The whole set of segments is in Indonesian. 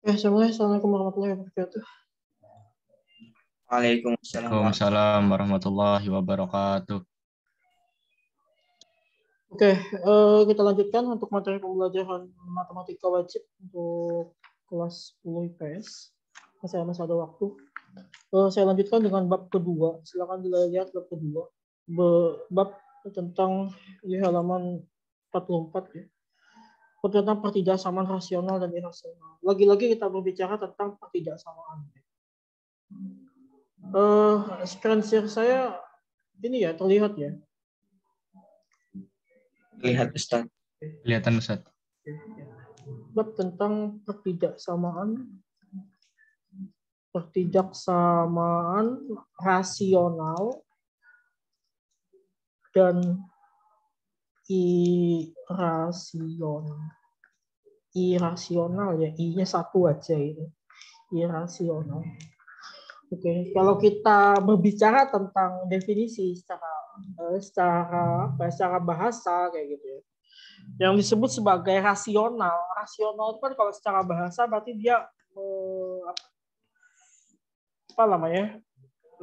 Assalamualaikum warahmatullahi wabarakatuh. Waalaikumsalam Waalaikumsalam warahmatullahi wabarakatuh. Oke, kita lanjutkan untuk materi pembelajaran matematika wajib untuk kelas 10 IPS. Masih ada waktu. Saya lanjutkan dengan bab kedua. Silakan dilihat bab kedua. Bab tentang di halaman 44 ya. Tentang pertidaksamaan rasional dan irasional. Lagi-lagi kita berbicara tentang pertidaksamaan. Screen share saya ini ya terlihat ya. Lihat Ustaz. Kelihatan Ustaz. Bab tentang pertidaksamaan rasional dan irasional ya, i-nya satu aja itu. Irasional. Oke, kalau kita berbicara tentang definisi secara bahasa kayak gitu ya. Yang disebut sebagai rasional. Rasional itu kan kalau secara bahasa berarti dia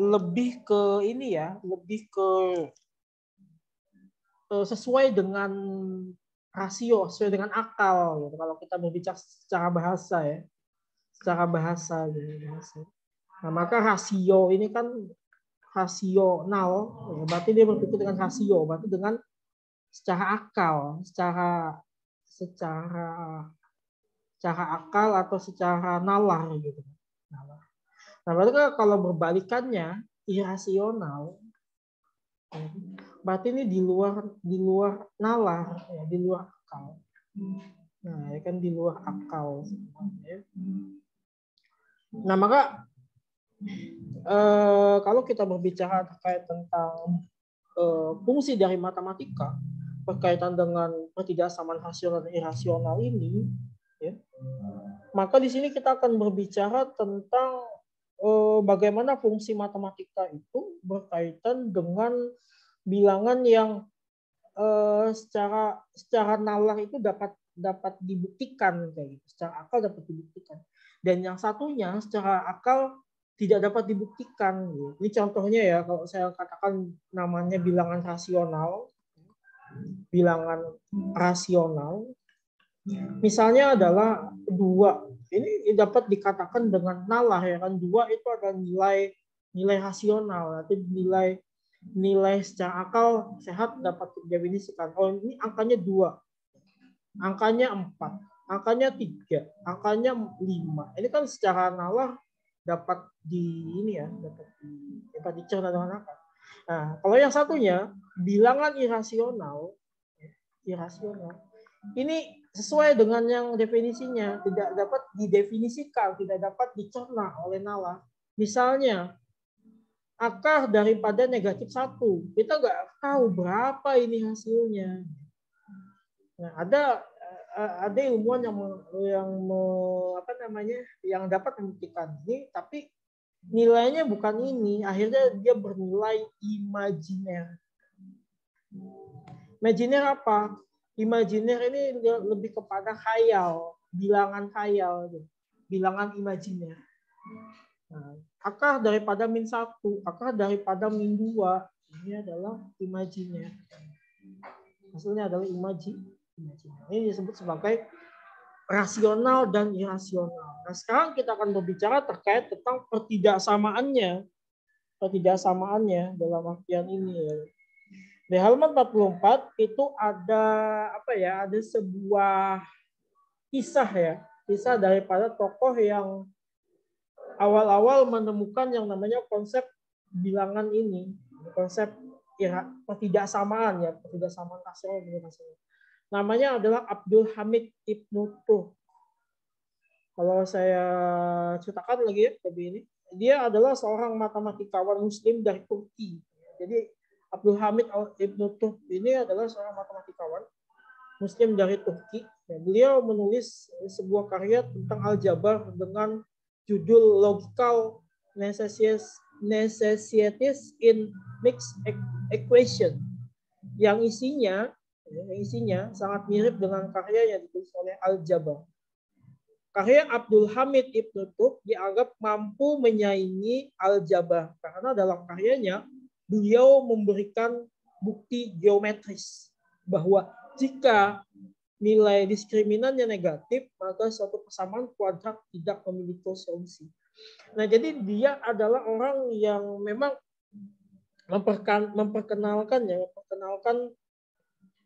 lebih ke ini ya, lebih ke sesuai dengan rasio, sesuai dengan akal gitu. Kalau kita berbicara secara bahasa ya. Secara bahasa gitu. Nah, maka rasio ini kan rasional, ya, berarti dia berpikir dengan rasio, berarti dengan secara akal, secara akal atau secara nalar gitu. Nah, berarti kalau berbalikannya irasional, berarti ini di luar nalar, ya, di luar akal. Nah, ya kan di luar akal. Ya. Nah, maka kalau kita berbicara terkait tentang fungsi dari matematika berkaitan dengan pertidaksamaan rasional dan irasional ini, ya, maka di sini kita akan berbicara tentang bagaimana fungsi matematika itu berkaitan dengan bilangan yang secara nalar itu dapat dibuktikan kayak gitu, secara akal dapat dibuktikan, dan yang satunya secara akal tidak dapat dibuktikan. Ini contohnya ya, kalau saya katakan namanya bilangan rasional, misalnya adalah 2. Ini dapat dikatakan dengan nalar ya kan, 2 itu adalah nilai rasional, atau nilai secara akal sehat dapat didefinisikan. Oh, ini angkanya 2, angkanya 4, angkanya 3, angkanya 5. Ini kan secara nalar dapat dicerna dengan akal. Nah, kalau yang satunya bilangan irasional, ini sesuai dengan yang definisinya, tidak dapat didefinisikan, tidak dapat dicerna oleh nalar. Misalnya akar daripada negatif 1, kita nggak tahu berapa ini hasilnya. Nah, ada ilmuwan yang dapat membuktikan ini, tapi nilainya bukan ini, akhirnya dia bernilai imajiner. Imajiner apa? Imajiner ini lebih kepada khayal, bilangan khayal, bilangan imajiner. Nah, akar daripada -1, akar daripada -2, ini adalah imajiner. Hasilnya adalah imajiner. Ini disebut sebagai rasional dan irasional. Nah, sekarang kita akan berbicara terkait tentang pertidakssamaannya dalam artian ini. Di halaman 44 itu ada ada sebuah kisah daripada tokoh yang awal-awal menemukan yang namanya konsep bilangan ini, konsep pertidaksamaan rasional. Namanya adalah Abdul Hamid Ibnu Turk. Kalau saya ceritakan lagi ya, ini dia adalah seorang matematikawan Muslim dari Turki. Jadi Abdul Hamid Ibnu Turk ini adalah seorang matematikawan Muslim dari Turki. Beliau menulis sebuah karya tentang aljabar dengan judul Logical Necessities in Mixed Equation, yang isinya sangat mirip dengan karya yang ditulis oleh Al-Jabar. karya Abdul Hamid Ibn Turk dianggap mampu menyaingi Al-Jabr karena dalam karyanya beliau memberikan bukti geometris bahwa jika nilai diskriminannya negatif, maka suatu persamaan kuadrat tidak memiliki solusi. Nah, jadi dia adalah orang yang memang memperkenalkan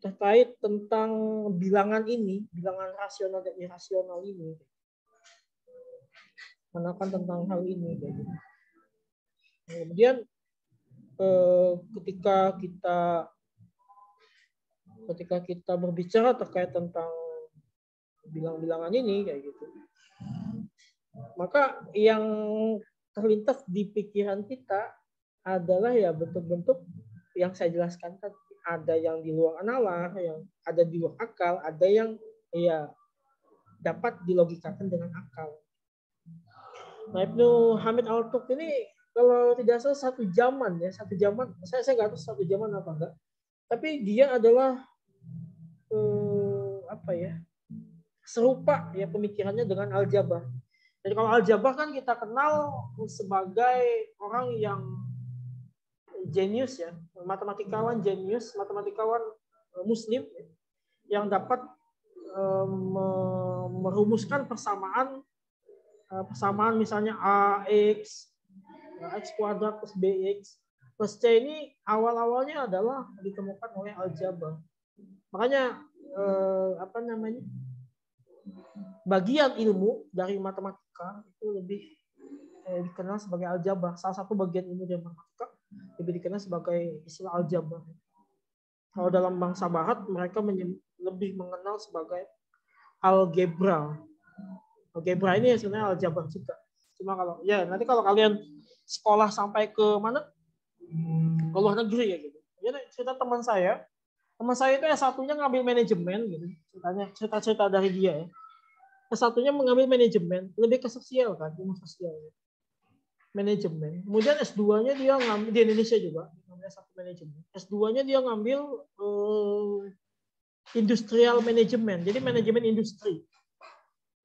terkait tentang bilangan ini, bilangan rasional dan irasional ini. Mengenalkan tentang hal ini. Kemudian ketika kita berbicara terkait tentang bilangan ini kayak gitu, maka yang terlintas di pikiran kita adalah ya bentuk-bentuk yang saya jelaskan tadi. Ada yang di luar nalar, yang ada di luar akal, ada yang ya dapat dilogikakan dengan akal. Nah, Ibnu Hamid Al-Turk ini kalau tidak salah satu zaman, saya nggak tahu satu zaman apa enggak, tapi dia adalah serupa ya pemikirannya dengan Al-Jabr. Jadi kalau Al-Jabr kan kita kenal sebagai orang yang jenius ya, matematikawan jenius, matematikawan muslim yang dapat merumuskan persamaan misalnya AX kuadrat plus BX plus C ini awal-awalnya adalah ditemukan oleh Al-Jabr. Makanya bagian ilmu dari matematika itu lebih dikenal sebagai Al-Jabr. Salah satu bagian ilmu dari matematika lebih dikenal sebagai istilah Al-Jabr. Kalau dalam bangsa Barat mereka lebih mengenal sebagai algebra. Algebra ini sebenarnya Al-Jabr juga. Cuma nanti kalau kalian sekolah sampai ke mana? Ke luar negeri ya gitu. Jadi cerita teman saya itu S1-nya ngambil manajemen gitu. Cerita dari dia ya. S1-nya mengambil manajemen, lebih ke sosial kan, ilmu sosial. Manajemen. Kemudian S2-nya dia ngambil di Indonesia juga, ngambil S1 manajemen. S2-nya dia ngambil industrial management, jadi manajemen industri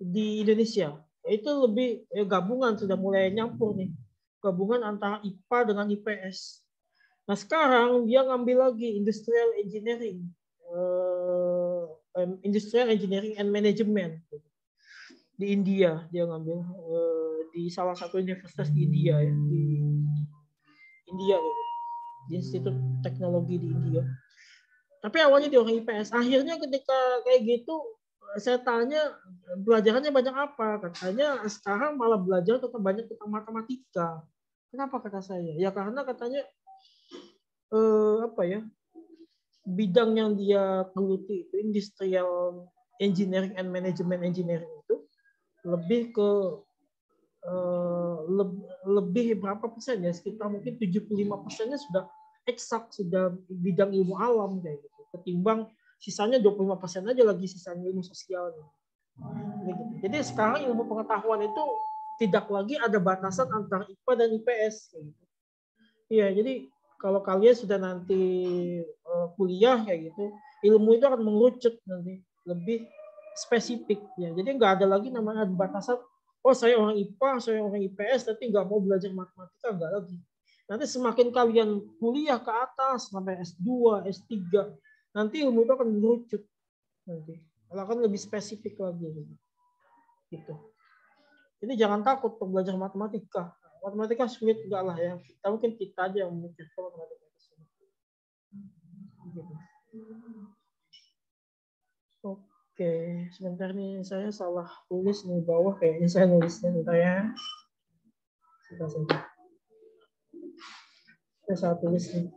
di Indonesia. Itu lebih gabungan, sudah mulai nyampur nih. Gabungan antara IPA dengan IPS. Nah sekarang dia ngambil lagi industrial engineering and management di India. Dia ngambil di salah satu universitas di India ya, di India di Institut Teknologi di India. Tapi awalnya dia orang IPS. Akhirnya ketika kayak gitu saya tanya pelajarannya banyak apa? Katanya sekarang malah belajar tentang banyak tentang matematika. Kenapa kata saya? Ya karena katanya bidang yang dia geluti itu industrial engineering and management engineering itu lebih ke lebih berapa persen ya, sekitar mungkin 75%-nya sudah eksak, sudah bidang ilmu alam kayak gitu, ketimbang sisanya 25% aja lagi sisanya ilmu sosial. Jadi sekarang ilmu pengetahuan itu tidak lagi ada batasan antara IPA dan IPS kayak gitu. Iya, jadi kalau kalian sudah nanti kuliah kayak gitu, ilmu itu akan mengerucut nanti lebih spesifik ya. Jadi nggak ada lagi namanya batasan. Oh saya orang IPA, saya orang IPS, tapi nggak mau belajar matematika, nggak lagi. Nanti semakin kalian kuliah ke atas sampai S2, S3, nanti ilmu itu akan mengerucut nanti. Akan lebih spesifik lagi gitu. Jadi jangan takut untuk belajar matematika. Matematika sulit enggak lah ya. Mungkin kita aja yang memikirkan matematika sulit. Gitu. Oke, sebentar nih saya salah tulis nih bawah kayaknya saya nulisnya bentar ya. Sebentar. Saya salah tulis nih.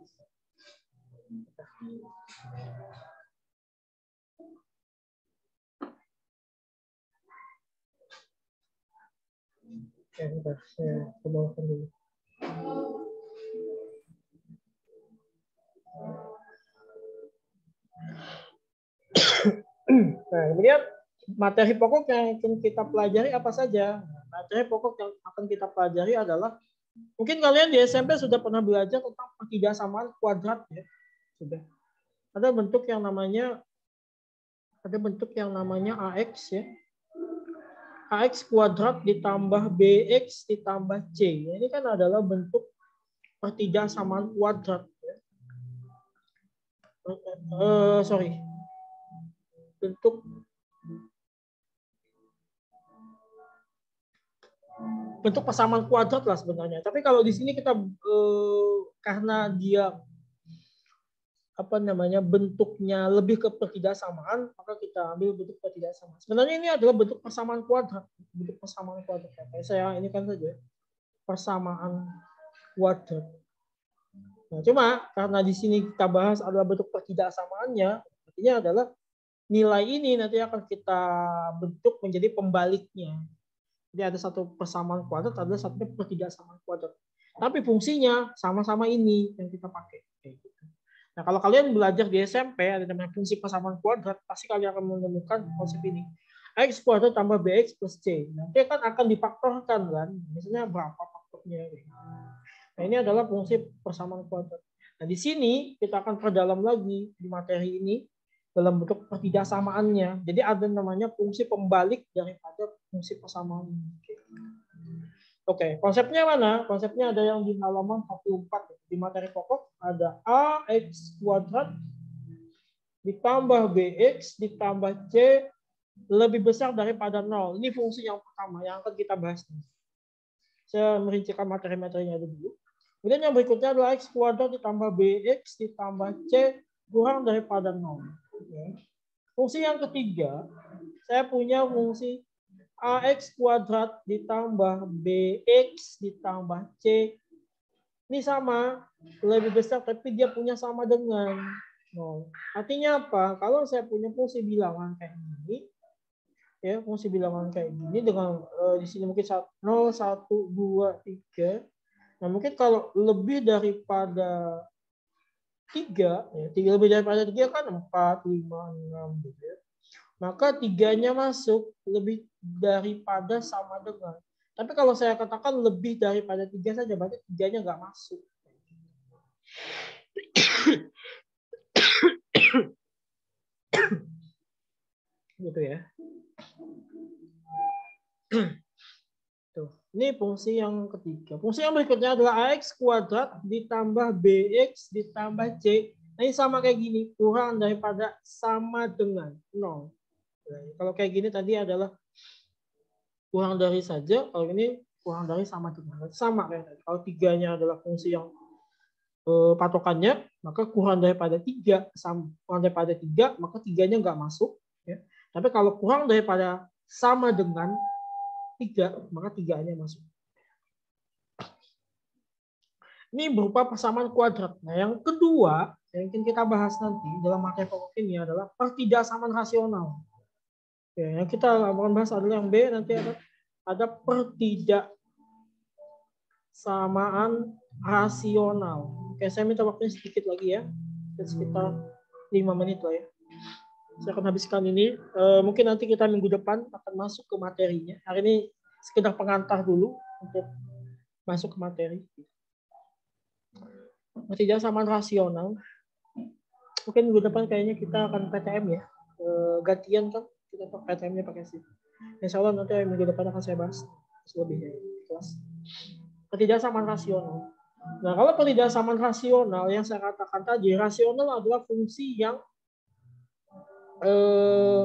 Bentar, saya kebawahkan dulu. Nah, kemudian materi pokok yang akan kita pelajari apa saja? Materi pokok yang akan kita pelajari adalah, mungkin kalian di SMP sudah pernah belajar tentang pertigasamaan kuadrat ya. Sudah. Ada bentuk yang namanya AX ya. AX kuadrat ditambah BX ditambah C. Ini kan adalah bentuk pertidaksamaan kuadrat. Bentuk persamaan kuadrat lah sebenarnya. Tapi kalau di sini kita karena dia bentuknya lebih ke pertidaksamaan, maka kita ambil bentuk pertidaksamaan. Sebenarnya ini adalah bentuk persamaan kuadrat, Kayak saya ini kan saja persamaan kuadrat. Nah, cuma karena di sini kita bahas adalah bentuk pertidaksamaannya, artinya adalah nilai ini nanti akan kita bentuk menjadi pembaliknya. Jadi ada satu persamaan kuadrat, ada satu pertidaksamaan kuadrat. Tapi fungsinya sama-sama ini yang kita pakai. Nah, kalau kalian belajar di SMP ada namanya fungsi persamaan kuadrat, pasti kalian akan menemukan konsep ini. X kuadrat tambah BX plus C. Nanti akan difaktorkan kan. Misalnya berapa faktornya. Nah, ini adalah fungsi persamaan kuadrat. Nah, di sini kita akan perdalam lagi di materi ini dalam bentuk pertidaksamaannya. Jadi ada namanya fungsi pembalik daripada fungsi persamaan ini. Oke, konsepnya mana? Konsepnya ada yang di halaman 44. Di materi pokok ada AX kuadrat ditambah BX ditambah C lebih besar daripada 0. Ini fungsi yang pertama yang akan kita bahas. Saya merincikan materi-materinya dulu. Kemudian yang berikutnya adalah X kuadrat ditambah BX ditambah C kurang daripada 0. Fungsi yang ketiga, saya punya fungsi AX kuadrat ditambah BX ditambah C. Ini sama, lebih besar, tapi dia punya sama dengan 0. Artinya apa? Kalau saya punya fungsi bilangan kayak gini, ya fungsi bilangan kayak gini dengan di sini mungkin 0, 1, 2, 3. Nah mungkin kalau lebih daripada 3, ya, lebih daripada 3 kan 4, 5, 6 gitu ya. Maka 3-nya masuk lebih daripada sama dengan. Tapi kalau saya katakan lebih daripada 3 saja, berarti 3-nya nggak masuk. Gitu ya. Tuh. Ini fungsi yang ketiga. Fungsi yang berikutnya adalah AX kuadrat ditambah BX ditambah C. Nah, ini sama kayak gini, kurang daripada sama dengan 0. Nah, kalau kayak gini tadi adalah kurang dari saja, kalau ini kurang dari sama dengan. Sama kayak tadi. Kalau 3-nya adalah fungsi yang patokannya, maka kurang daripada 3, kurang daripada 3, maka 3-nya nggak masuk. Ya. Tapi kalau kurang daripada sama dengan 3, maka 3-nya masuk. Ini berupa persamaan kuadrat. Nah, yang kedua yang ingin kita bahas nanti dalam materi pokok ini adalah pertidaksamaan rasional. Ya, yang kita akan bahas adalah yang B, nanti ada pertidaksamaan rasional. Oke, saya minta waktunya sedikit lagi ya, sekitar 5 menit lah ya. Saya akan habiskan ini. Mungkin nanti kita minggu depan akan masuk ke materinya. Hari ini sekedar pengantar dulu untuk masuk ke materi. Pertidaksamaan rasional. Mungkin minggu depan kayaknya kita akan PTM ya. Gantian kan. Kita PTM-nya pakai sih. Insya Allah nanti minggu depan akan saya bahas selebihnya di kelas. Pertidaksamaan rasional. Nah, kalau pertidaksamaan rasional yang saya katakan tadi, rasional adalah fungsi yang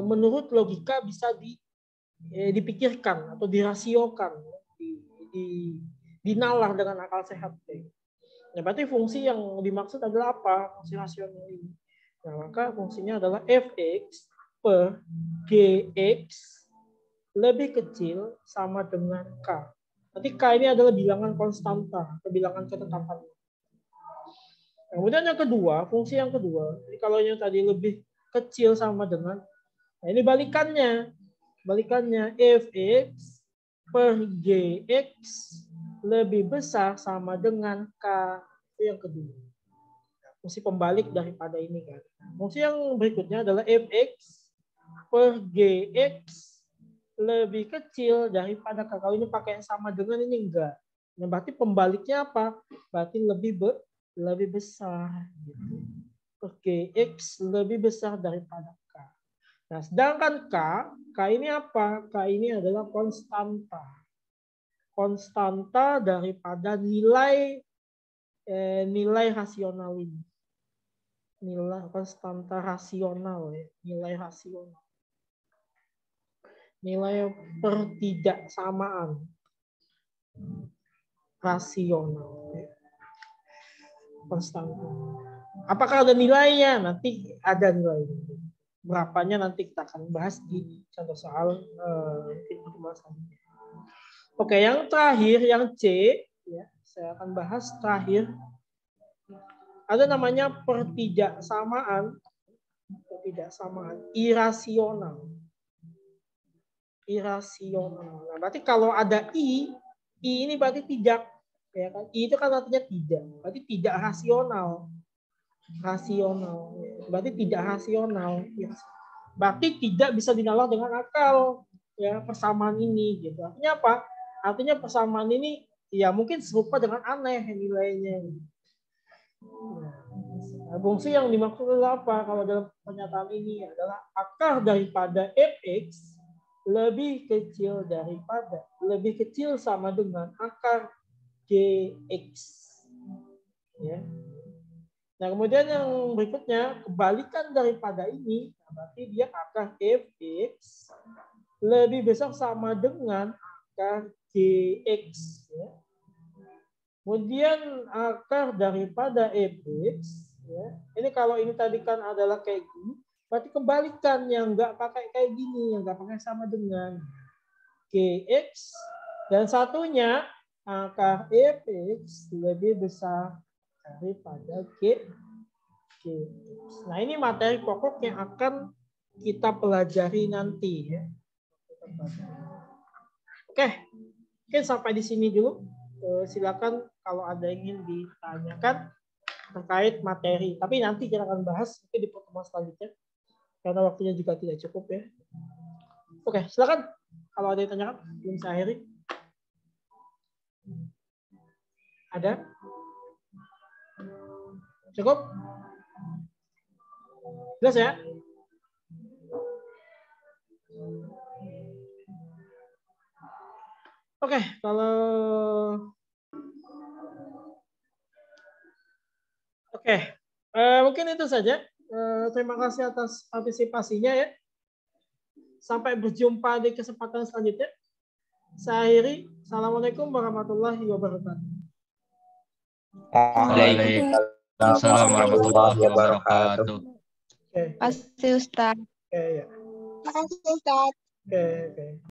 menurut logika bisa dipikirkan atau dirasiokan, dinalar dengan akal sehat. Nah, berarti fungsi yang dimaksud adalah apa? Fungsi rasional ini. Nah, maka fungsinya adalah fx per gx lebih kecil sama dengan k. Nanti k ini adalah bilangan konstanta atau bilangan ketetapan. Kemudian yang kedua, fungsi yang kedua, jadi kalau yang tadi lebih kecil sama dengan, nah ini balikannya fx per gx lebih besar sama dengan k, itu yang kedua. Fungsi pembalik daripada ini kan. Fungsi yang berikutnya adalah fx per gx lebih kecil daripada k. Kalau ini pakai yang sama dengan, ini enggak. Nah, berarti pembaliknya apa? Berarti lebih besar gitu. Per gx lebih besar daripada k. Nah, sedangkan K ini apa? K ini adalah konstanta. Konstanta daripada nilai rasional ini. Nilai konstanta rasional ya, nilai rasional. Nilai pertidaksamaan rasional. Konstanta. Apakah ada nilainya? Nanti ada nilainya. Berapanya nanti kita akan bahas di contoh soal selanjutnya. Oke, yang terakhir, yang C, ya, saya akan bahas terakhir. Ada namanya pertidaksamaan irasional. Irasional. Nah, berarti kalau ada I ini berarti tidak, ya kan? I itu kan artinya tidak, berarti tidak rasional. Rasional, berarti tidak rasional. Berarti tidak bisa dinalar dengan akal, ya, persamaan ini, gitu. Artinya apa? Artinya persamaan ini ya mungkin serupa dengan aneh nilainya. Nah, fungsi yang dimaksud adalah apa? Kalau dalam pernyataan ini adalah akar daripada fx lebih kecil sama dengan akar gx. Ya. Nah, kemudian yang berikutnya kebalikan daripada ini, berarti dia akar fx lebih besar sama dengan akar gx. Ya. Kemudian akar daripada fx, ya, ini kalau ini tadi kan adalah kayak gini, berarti kebalikan yang nggak pakai kayak gini, yang nggak pakai sama dengan gx, dan satunya akar fx lebih besar daripada gx. Nah, ini materi pokok yang akan kita pelajari nanti, ya. Oke, mungkin sampai di sini dulu. Silakan kalau ada yang ingin ditanyakan terkait materi. Tapi nanti kita akan bahas di pertemuan selanjutnya karena waktunya juga tidak cukup, ya. Oke, silakan kalau ada yang ditanyakan belum saya akhiri. Ada? Cukup? Jelas ya? Oke, mungkin itu saja. Terima kasih atas partisipasinya, ya. Sampai berjumpa di kesempatan selanjutnya. Saya akhiri. Assalamualaikum warahmatullahi wabarakatuh. Waalaikumsalam warahmatullahi wabarakatuh. Terima kasih Ustaz. Oke, ya. Terima kasih Ustaz. Oke.